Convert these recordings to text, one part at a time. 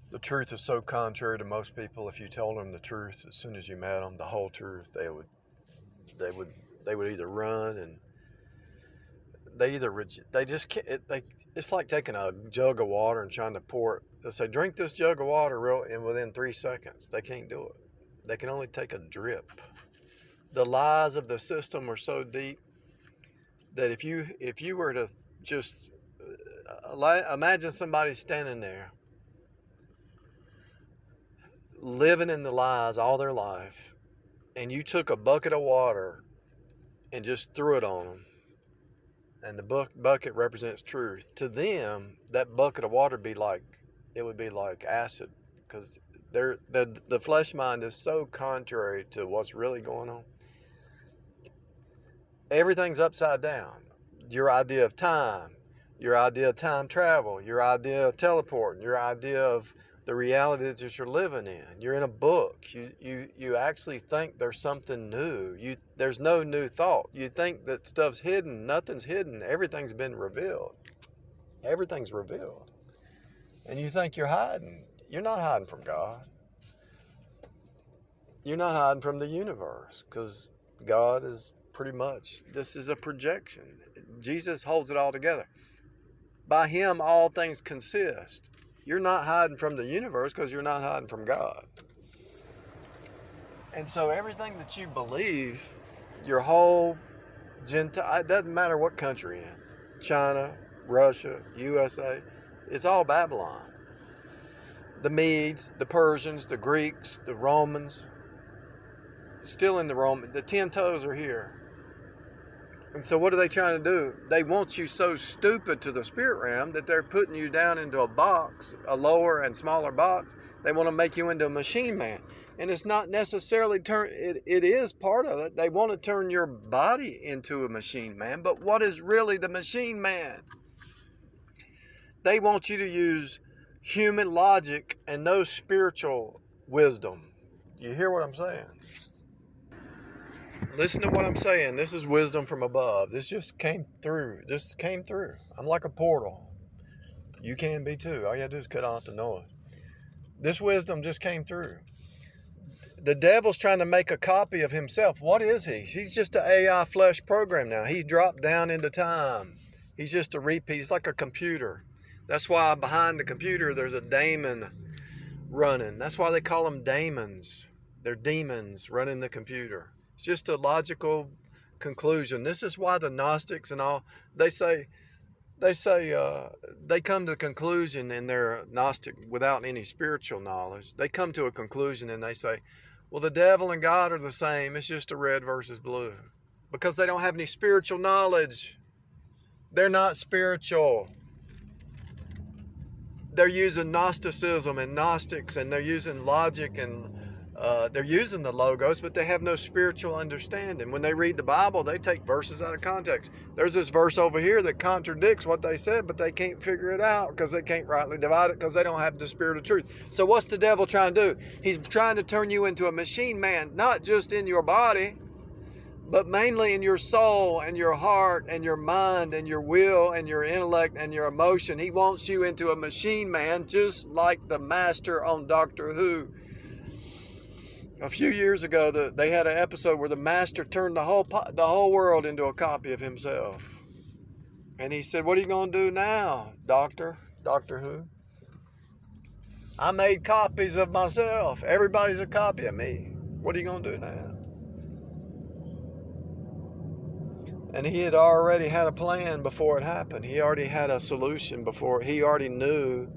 The truth is so contrary to most people. If you told them the truth as soon as you met them, the whole truth, they would they would either run, and they just can't. It's like taking a jug of water and trying to pour it. They say, drink this jug of water real, and within 3 seconds, they can't do it. They can only take a drip. The lies of the system are so deep that if you were to just imagine somebody standing there living in the lies all their life, and you took a bucket of water and just threw it on them, and the bucket represents truth, to them that bucket of water would be like acid, because the flesh mind is so contrary to what's really going on. Everything's upside down. Your idea of time, your idea of time travel, your idea of teleporting, your idea of the reality that you're living in. You're in a book. You actually think there's something new. There's no new thought. You think that stuff's hidden. Nothing's hidden. Everything's been revealed. Everything's revealed. And you think you're hiding. You're not hiding from God. You're not hiding from the universe, because God is pretty much, this is a projection. Jesus holds it all together. By him, all things consist. You're not hiding from the universe because you're not hiding from God. And so everything that you believe, your whole Gentile, it doesn't matter what country you're in, China, Russia, USA, it's all Babylon. The Medes, the Persians, the Greeks, the Romans, still in the Roman, the 10 toes are here. And so what are they trying to do? They want you so stupid to the spirit realm that they're putting you down into a box, a lower and smaller box. They want to make you into a machine man. And it's not necessarily it is part of it. They want to turn your body into a machine man. But what is really the machine man? They want you to use human logic and no spiritual wisdom. Do you hear what I'm saying? Listen to what I'm saying. This is wisdom from above. This just came through. I'm like a portal. You can be too. All you have to do is cut off the noise. This wisdom just came through. The devil's trying to make a copy of himself. What is he? He's just an AI flesh program now. He dropped down into time. He's just a repeat. He's like a computer. That's why behind the computer there's a daemon running. That's why they call them daemons. They're demons running the computer. It's just a logical conclusion. This is why the Gnostics and all, they come to the conclusion in their Gnostic without any spiritual knowledge. They come to a conclusion and they say, well, the devil and God are the same. It's just a red versus blue. Because they don't have any spiritual knowledge. They're not spiritual. They're using Gnosticism and Gnostics, and they're using logic, and they're using the logos, but they have no spiritual understanding. When they read the Bible, they take verses out of context. There's this verse over here that contradicts what they said, but they can't figure it out because they can't rightly divide it because they don't have the spirit of truth. So what's the devil trying to do? He's trying to turn you into a machine man, not just in your body, but mainly in your soul and your heart and your mind and your will and your intellect and your emotion. He wants you into a machine man, just like the master on Doctor Who. A few years ago, they had an episode where the master turned the whole world into a copy of himself. And he said, what are you going to do now, Doctor Who? I made copies of myself. Everybody's a copy of me. What are you going to do now? And he had already had a plan before it happened. He already had a solution before. He already knew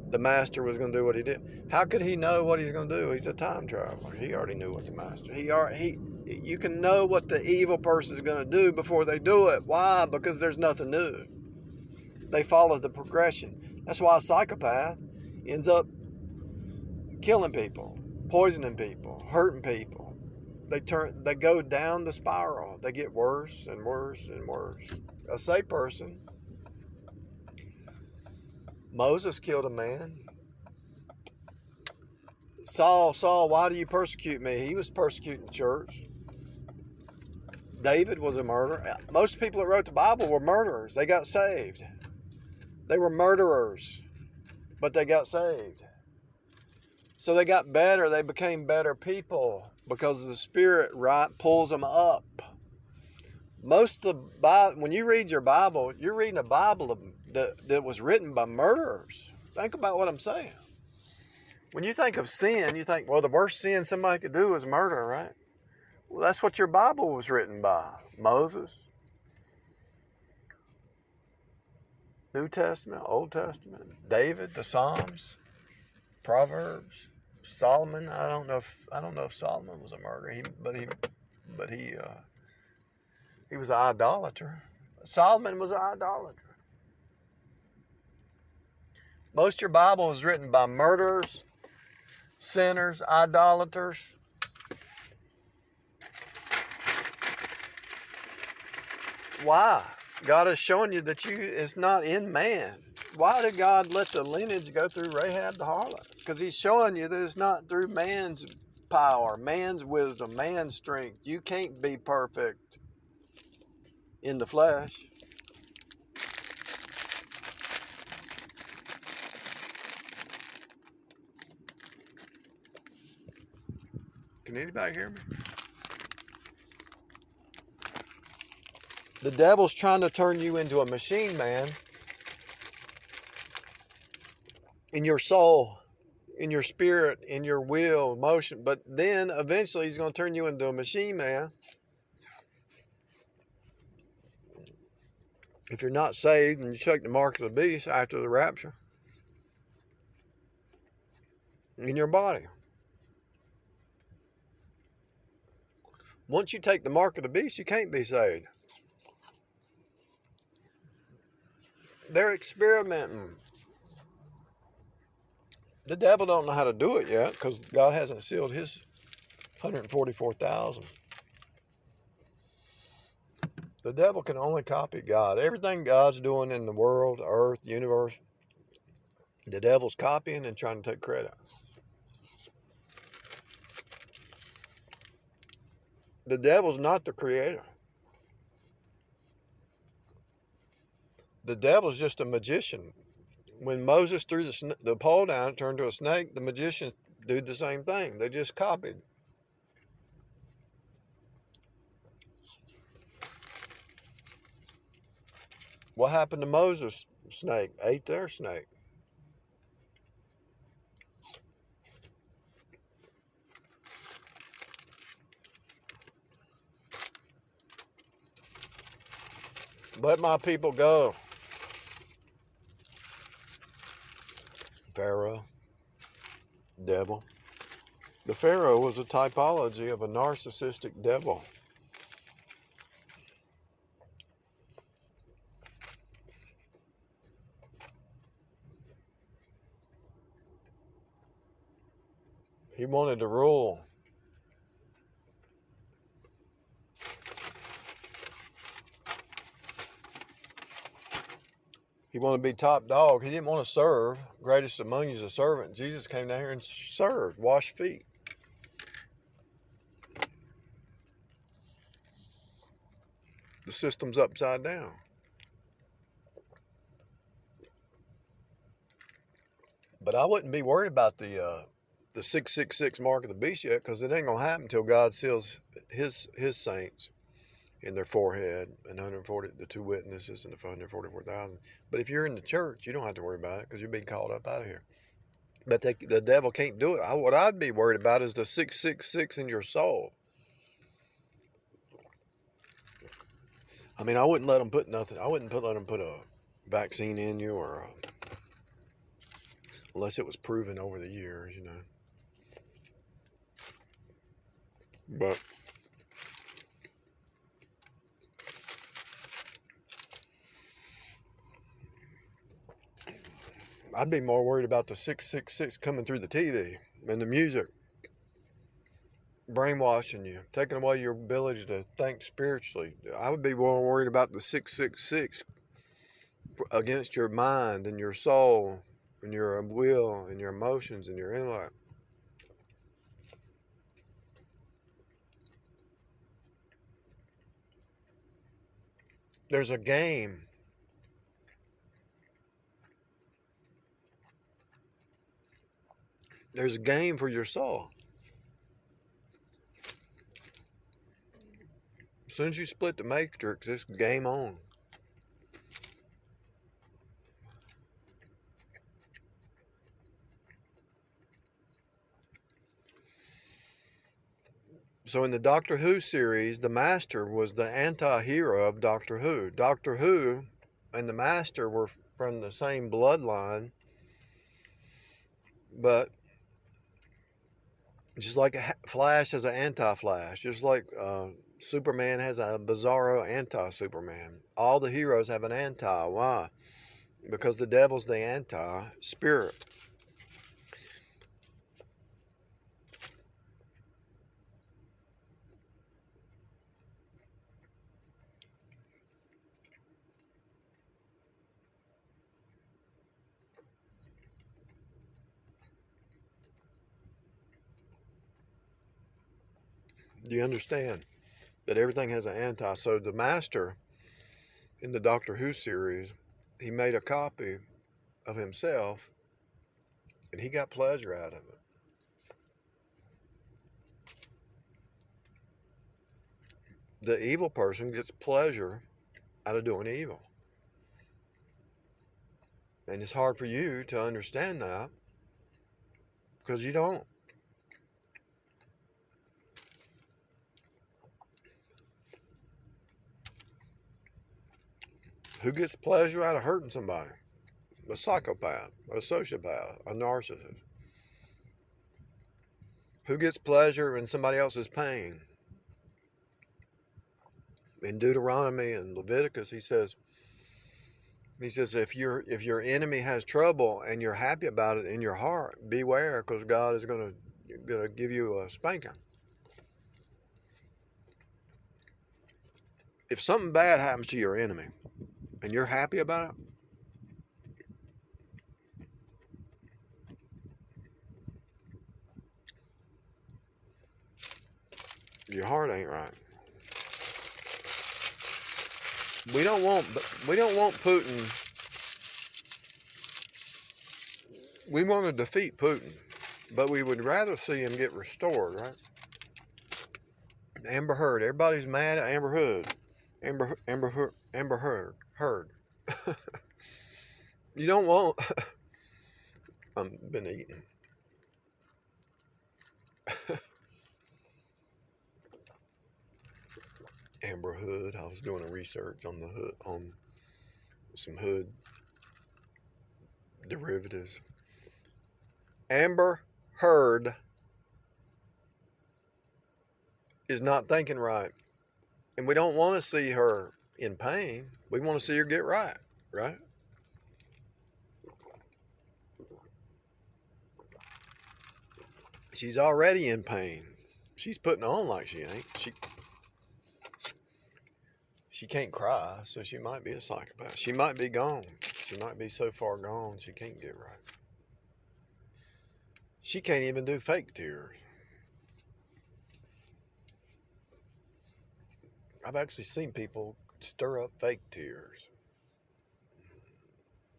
the master was going to do what he did. How could he know what he's going to do? He's a time traveler. He already knew what the master. You can know what the evil person is going to do before they do it. Why? Because there's nothing new. They follow the progression. That's why a psychopath ends up killing people, poisoning people, hurting people. They go down the spiral. They get worse and worse and worse. A safe person. Moses killed a man. Saul, why do you persecute me? He was persecuting the church. David was a murderer. Most people that wrote the Bible were murderers. They got saved. They were murderers, but they got saved. So they got better. They became better people because the Spirit pulls them up. Most of the Bible, when you read your Bible, you're reading a Bible that was written by murderers. Think about what I'm saying. When you think of sin, you think, well, the worst sin somebody could do is murder, right? Well, that's what your Bible was written by. Moses, New Testament, Old Testament, David, the Psalms, Proverbs, Solomon. I don't know if Solomon was a murderer. He was an idolater. Solomon was an idolater. Most of your Bible was written by murderers, sinners, idolaters. Why? God is showing you that it's not in man. Why did God let the lineage go through Rahab the harlot? Because he's showing you that it's not through man's power, man's wisdom, man's strength. You can't be perfect in the flesh. Can anybody hear me? The devil's trying to turn you into a machine, man. In your soul, in your spirit, in your will, emotion. But then eventually he's going to turn you into a machine, man. If you're not saved and you take the mark of the beast after the rapture in your body. Once you take the mark of the beast, you can't be saved. They're experimenting. The devil don't know how to do it yet because God hasn't sealed his 144,000. The devil can only copy God. Everything God's doing in the world, the earth, the universe, the devil's copying and trying to take credit. The devil's not the creator. The devil's just a magician. When Moses threw the pole down, it turned to a snake, the magicians did the same thing. They just copied. What happened to Moses' snake? Ate their snake. Let my people go. Pharaoh, devil. The Pharaoh was a typology of a narcissistic devil. He wanted to rule. He wanted to be top dog. He didn't want to serve. Greatest among you is a servant. Jesus came down here and served, washed feet. The system's upside down. But I wouldn't be worried about the 666 mark of the beast yet, because it ain't gonna happen until God seals his saints in their forehead, and 140 the two witnesses and the 144,000. But if you're in the church, you don't have to worry about it because you're being called up out of here. But the devil can't do it. What I'd be worried about is the 666 in your soul. I mean, I wouldn't let them put nothing. I wouldn't let them put a vaccine in you, or unless it was proven over the years, you know. But I'd be more worried about the 666 coming through the TV and the music, brainwashing you, taking away your ability to think spiritually. I would be more worried about the 666 against your mind and your soul and your will and your emotions and your intellect. There's a game. There's a game for your soul. As soon as you split the matrix, it's game on. So in the Doctor Who series, the Master was the anti-hero of Doctor Who. Doctor Who and the Master were from the same bloodline, but just like Flash has an anti-Flash, just like Superman has a Bizarro anti-Superman. All the heroes have an anti. Why? Because the devil's the anti-spirit. Do you understand that everything has an anti? So the Master in the Doctor Who series, he made a copy of himself and he got pleasure out of it. The evil person gets pleasure out of doing evil. And it's hard for you to understand that because you don't. Who gets pleasure out of hurting somebody? A psychopath, a sociopath, a narcissist. Who gets pleasure in somebody else's pain? In Deuteronomy and Leviticus, he says, if your enemy has trouble and you're happy about it in your heart, beware, because God is gonna give you a spanking. If something bad happens to your enemy and you're happy about it, your heart ain't right. We don't want Putin. We want to defeat Putin, but we would rather see him get restored, right? Amber Heard. Everybody's mad at Amber Heard. Amber Heard. You don't want. I've been eating. Amber Hood. I was doing a research on the hood, on some hood derivatives. Amber Heard is not thinking right, and we don't want to see her in pain. We want to see her get right, right? She's already in pain. She's putting on like she ain't. She can't cry, so she might be a psychopath. She might be gone. She might be so far gone she can't get right. She can't even do fake tears. I've actually seen people stir up fake tears.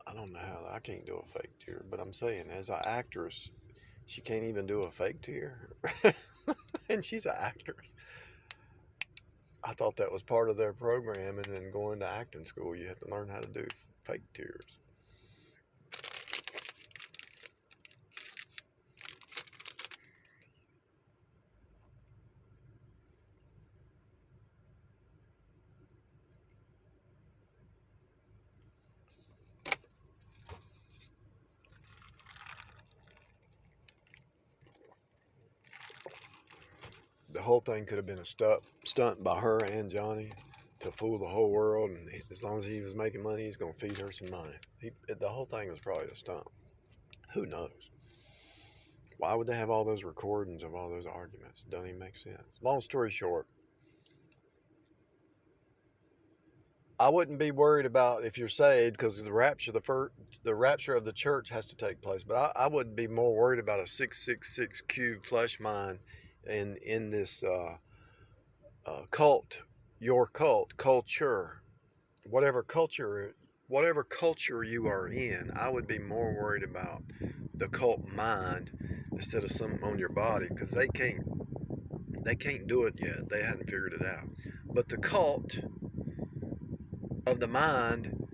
I don't know how. I can't do a fake tear, but I'm saying as an actress, she can't even do a fake tear. And she's an actress. I thought that was part of their program, and then going to acting school, you have to learn how to do fake tears. The whole thing could have been a stunt by her and Johnny to fool the whole world, and as long as he was making money, he's going to feed her some money. The whole thing was probably a stunt. Who knows? Why would they have all those recordings of all those arguments? It doesn't even make sense. Long story short, I wouldn't be worried about if you're saved, because the rapture of the church has to take place. But I would be more worried about a 666 cube flesh mind in this cult, your culture, whatever culture you are in. I would be more worried about the cult mind instead of something on your body, because they can't do it yet. They hadn't figured it out. But the cult of the mind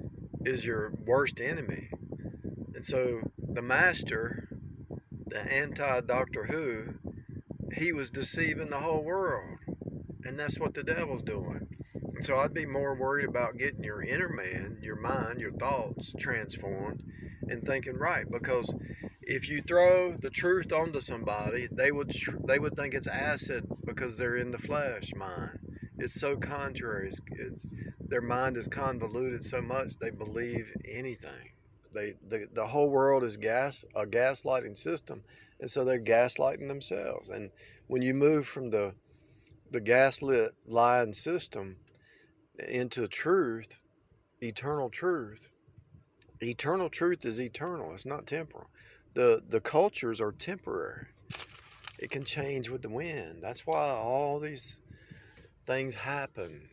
is your worst enemy. And so the master, the anti-Doctor Who, he was deceiving the whole world. And that's what the devil's doing. And so I'd be more worried about getting your inner man, your mind, your thoughts transformed and thinking right. Because if you throw the truth onto somebody, they would think it's acid because they're in the flesh mind. It's so contrary. Their mind is convoluted so much they believe anything. The whole world is a gaslighting system, and so they're gaslighting themselves. And when you move from the gaslit lying system into truth, eternal truth is eternal. It's not temporal. The cultures are temporary. It can change with the wind. That's why all these things happen.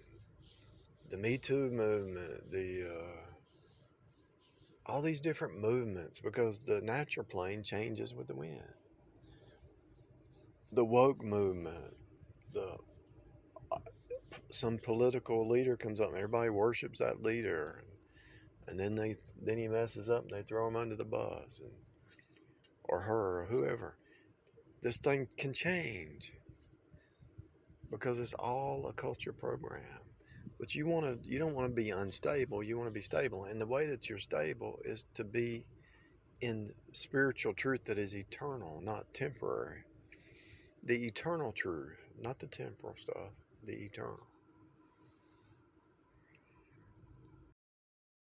The Me Too movement, all these different movements, because the natural plane changes with the wind. The woke movement, some political leader comes up and everybody worships that leader, and then he messes up and they throw him under the bus, or her, or whoever. This thing can change because it's all a culture program. But you don't want to be unstable. You want to be stable, and the way that you're stable is to be in spiritual truth that is eternal, not temporary. The eternal truth, not the temporal stuff. The eternal.